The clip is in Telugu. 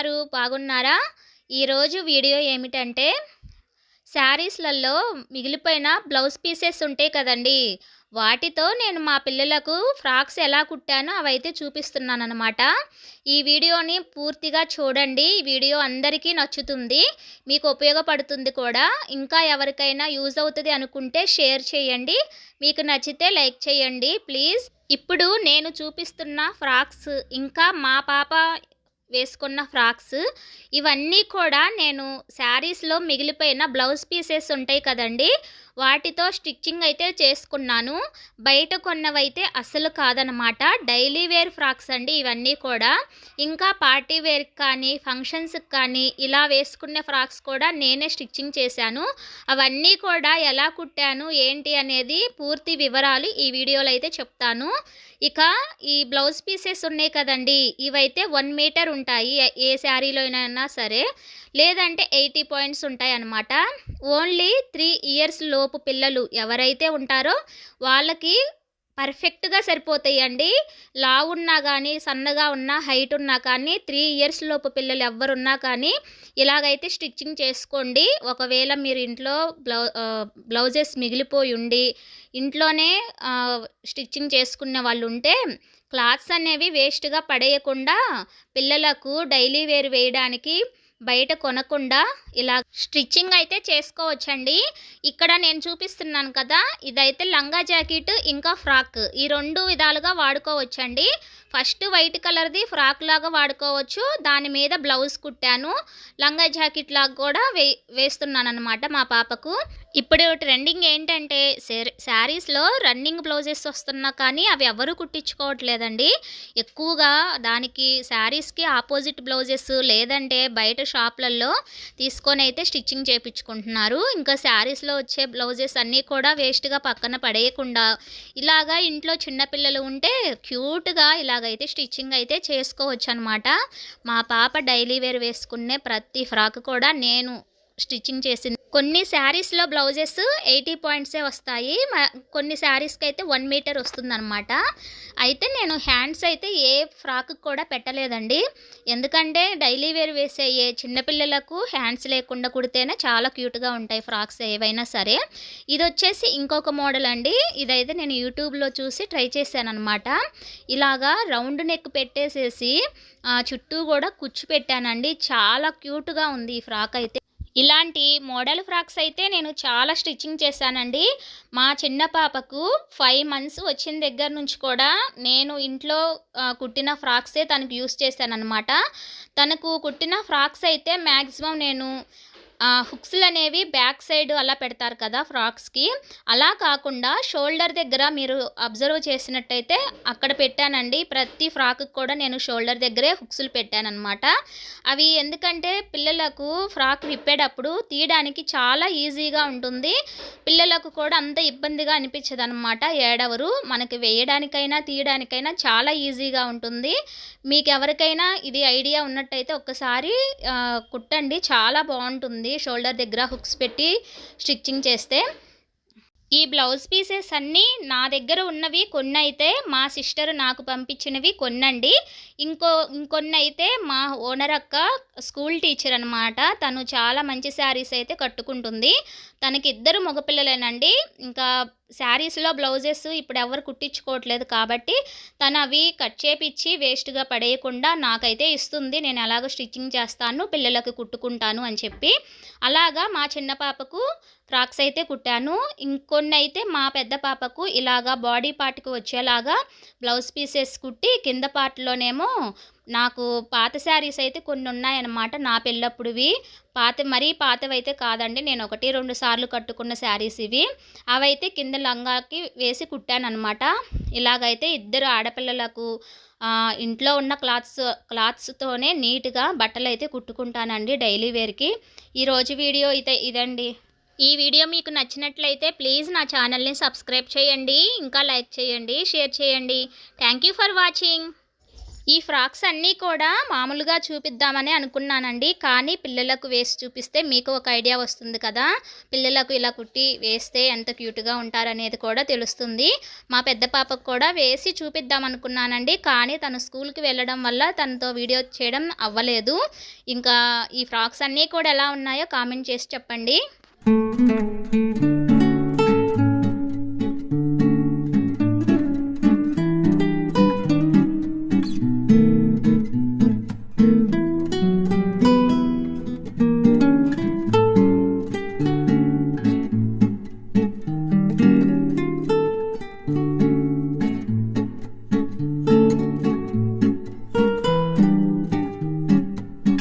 ఉన్నారు? బాగున్నారా? ఈరోజు వీడియో ఏమిటంటే శారీస్‌లలో మిగిలిపోయిన బ్లౌజ్ పీసెస్ ఉంటాయి కదండీ! వాటితో నేను మా పిల్లలకు ఫ్రాక్స్ ఎలా కుట్టానో అవైతే చూపిస్తున్నాననమాట. ఈ వీడియోని పూర్తిగా చూడండి. ఈ వీడియో అందరికీ నచ్చుతుంది. మీకు ఉపయోగపడుతుంది కూడా. ఇంకా ఎవరికైనా యూజ్ అవుతది అనుకుంటే షేర్ చేయండి. మీకు నచ్చితే లైక్ చేయండి ప్లీజ్. ఇప్పుడు నేను చూపిస్తున్న ఫ్రాక్స్ ఇంకా మా పాప వేసుకున్న ఫ్రాక్స్ ఇవన్నీ కూడా నేను శారీస్‌లో మిగిలిపోయిన బ్లౌజ్ పీసెస్ ఉంటాయి కదండీ! వాటితో స్టిచ్చింగ్ అయితే చేసుకున్నాను. బయట కొన్నవైతే అస్సలు కాదనమాట. డైలీ వేర్ ఫ్రాక్స్ అండి ఇవన్నీ కూడా. ఇంకా పార్టీ వేర్‌కి కానీ, ఫంక్షన్స్‌కి కానీ ఇలా వేసుకునే ఫ్రాక్స్ కూడా నేనే స్టిచ్చింగ్ చేశాను. అవన్నీ కూడా ఎలా కుట్టాను, ఏంటి అనేది పూర్తి వివరాలు ఈ వీడియోలో అయితే చెప్తాను. ఇక ఈ బ్లౌజ్ పీసెస్ ఉన్నాయి కదండీ! ఇవైతే 1 మీటర్ ఉంటాయి. ఏ శారీలోనైనా సరే. లేదంటే 80 పాయింట్స్ ఉంటాయన్నమాట. ఓన్లీ 3 ఇయర్స్ లోపు పిల్లలు ఎవరైతే ఉంటారో వాళ్ళకి పర్ఫెక్ట్‌గా సరిపోతాయండి. లావున్నా గానీ, సన్నగా ఉన్నా, హైట్ ఉన్నా కానీ 3 ఇయర్స్ లోపు పిల్లలు ఎవ్వరున్నా కానీ ఇలాగైతే స్టిచ్చింగ్ చేసుకోండి. ఒకవేళ మీరు ఇంట్లో బ్లౌజెస్ మిగిలిపోయి ఉండి ఇంట్లోనే స్టిచ్చింగ్ చేసుకునే వాళ్ళు ఉంటే క్లాత్స్ అనేవి వేస్ట్‌గా పడేయకుండా పిల్లలకు డైలీ వేర్ వేయడానికి బయట కొనకుండా ఇలా స్టిచ్చింగ్ అయితే చేసుకోవచ్చండి. ఇక్కడ నేను చూపిస్తున్నాను కదా, ఇదైతే లంగా జాకెట్ ఇంకా ఫ్రాక్ ఈ 2 విధాలుగా వాడుకోవచ్చండి. ఫస్ట్ వైట్ కలర్ది ఫ్రాక్ లాగా వాడుకోవచ్చు. దాని మీద బ్లౌజ్ కుట్టాను. లంగా జాకెట్ లాగా కూడా వేస్తున్నాను అనమాట మా పాపకు. ఇప్పుడు ట్రెండింగ్ ఏంటంటే శారీస్‌లో రన్నింగ్ బ్లౌజెస్ వస్తున్నా కానీ అవి ఎవరు కుట్టించుకోవట్లేదండి. ఎక్కువగా దానికి శారీస్‌కి ఆపోజిట్ బ్లౌజెస్ లేదంటే బయట షాప్‌లలో తీసుకొని అయితే స్టిచ్చింగ్ చేపించుకుంటున్నారు. ఇంకా శారీస్‌లో వచ్చే బ్లౌజెస్ అన్నీ కూడా వేస్ట్‌గా పక్కన పడేయకుండా ఇలాగా ఇంట్లో చిన్న పిల్లలు ఉంటే క్యూట్‌గా ఇలాగైతే స్టిచ్చింగ్ అయితే చేసుకోవచ్చు అనమాట. మా పాప డైలీ వేర్ వేసుకునే ప్రతి ఫ్రాక్ కూడా నేను స్టిచ్చింగ్ చేసింది. కొన్ని శారీస్‌లో బ్లౌజెస్ 80 పాయింట్సే వస్తాయి. కొన్ని శారీస్‌కి అయితే 1 మీటర్ వస్తుందన్నమాట. అయితే నేను హ్యాండ్స్ అయితే ఏ ఫ్రాక్ కూడా పెట్టలేదండి. ఎందుకంటే డైలీ వేర్ వేసే ఏ చిన్నపిల్లలకు హ్యాండ్స్ లేకుండా కుడితేనే చాలా క్యూట్‌గా ఉంటాయి ఫ్రాక్స్ ఏవైనా సరే. ఇది వచ్చేసి ఇంకొక మోడల్ అండి. ఇదైతే నేను యూట్యూబ్‌లో చూసి ట్రై చేశానన్నమాట. ఇలాగా రౌండ్ నెక్ పెట్టేసేసి చుట్టూ కూడా కుచ్చు పెట్టానండి. చాలా క్యూట్‌గా ఉంది ఈ ఫ్రాక్ అయితే. ఇలాంటి మోడల్ ఫ్రాక్స్ అయితే నేను చాలా స్టిచ్చింగ్ చేశానండి. మా చిన్న పాపకు 5 మంత్స్ వచ్చిన దగ్గర నుంచి కూడా నేను ఇంట్లో కుట్టిన ఫ్రాక్సే తనకు యూస్ చేశానన్నమాట. తనకు కుట్టిన ఫ్రాక్స్ అయితే మ్యాక్సిమం నేను హుక్స్లు అనేవి బ్యాక్ సైడ్ అలా పెడతారు కదా ఫ్రాక్స్కి, అలా కాకుండా షోల్డర్ దగ్గర మీరు అబ్జర్వ్ చేసినట్టయితే అక్కడ పెట్టానండి. ప్రతి ఫ్రాక్కి కూడా నేను షోల్డర్ దగ్గరే హుక్స్లు పెట్టానన్నమాట. అవి ఎందుకంటే పిల్లలకు ఫ్రాక్ విప్పేటప్పుడు తీయడానికి చాలా ఈజీగా ఉంటుంది. పిల్లలకు కూడా అంత ఇబ్బందిగా అనిపించదు అనమాట. ఏడవరు. మనకి వేయడానికైనా తీయడానికైనా చాలా ఈజీగా ఉంటుంది. మీకు ఎవరికైనా ఇది ఐడియా ఉన్నట్టయితే ఒక్కసారి కుట్టండి. చాలా బాగుంటుంది షోల్డర్ దగ్గర హుక్స్ పెట్టి స్టిచ్చింగ్ చేస్తే. ఈ బ్లౌజ్ పీసెస్ అన్నీ నా దగ్గర ఉన్నవి కొన్ని అయితే మా సిస్టర్ నాకు పంపించినవి కొన్నండి. ఇంకొన్ని అయితే మా ఓనర్ అక్క స్కూల్ టీచర్ అనమాట. తను చాలా మంచి శారీస్ అయితే కట్టుకుంటుంది. తనకి 2 మగపిల్లలేనండి. ఇంకా శారీస్‌లో బ్లౌజెస్ ఇప్పుడు ఎవరు కుట్టించుకోవట్లేదు కాబట్టి తను అవి కట్ చేపిచ్చి వేస్ట్‌గా పడేయకుండా నాకైతే ఇస్తుంది. నేను ఎలాగో స్టిచ్చింగ్ చేస్తాను, పిల్లలకు కుట్టుకుంటాను అని చెప్పి. అలాగా మా చిన్న పాపకు ఫ్రాక్స్ అయితే కుట్టాను. ఇంకొన్ని అయితే మా పెద్ద పాపకు ఇలాగా బాడీ పార్ట్కి వచ్చేలాగా బ్లౌజ్ పీసెస్ కుట్టి కింద పార్ట్లోనేమో నాకు పాత శారీస్ అయితే కొన్ని ఉన్నాయన్నమాట. నా పెళ్ళప్పుడువి మరీ పాతవైతే కాదండి. నేను 1, 2 సార్లు కట్టుకున్న శారీస్ ఇవి. అవైతే కింద లంగాకి వేసి కుట్టానన్నమాట. ఇలాగైతే 2 ఆడపిల్లలకు ఇంట్లో ఉన్న క్లాత్స్తోనే నీట్గా బట్టలు అయితే కుట్టుకుంటానండి డైలీ వేర్కి. ఈరోజు వీడియో అయితే ఇదండి. ఈ వీడియో మీకు నచ్చినట్లయితే ప్లీజ్ నా ఛానల్ని సబ్స్క్రైబ్ చేయండి. ఇంకా లైక్ చేయండి, షేర్ చేయండి. Thank you for watching. ఈ ఫ్రాక్స్ అన్నీ కూడా మామూలుగా చూపిద్దామని అనుకున్నానండి. కానీ పిల్లలకు వేసి చూపిస్తే మీకు ఒక ఐడియా వస్తుంది కదా! పిల్లలకు ఇలా కుట్టి వేస్తే ఎంత క్యూట్‌గా ఉంటారనేది కూడా తెలుస్తుంది. మా పెద్ద పాపకు కూడా వేసి చూపిద్దాం అనుకున్నానండి. కానీ తను స్కూల్‌కి వెళ్ళడం వల్ల తనతో వీడియో చేయడం అవ్వలేదు. ఇంకా ఈ ఫ్రాక్స్ అన్నీ కూడా ఎలా ఉన్నాయో కామెంట్ చేసి చెప్పండి.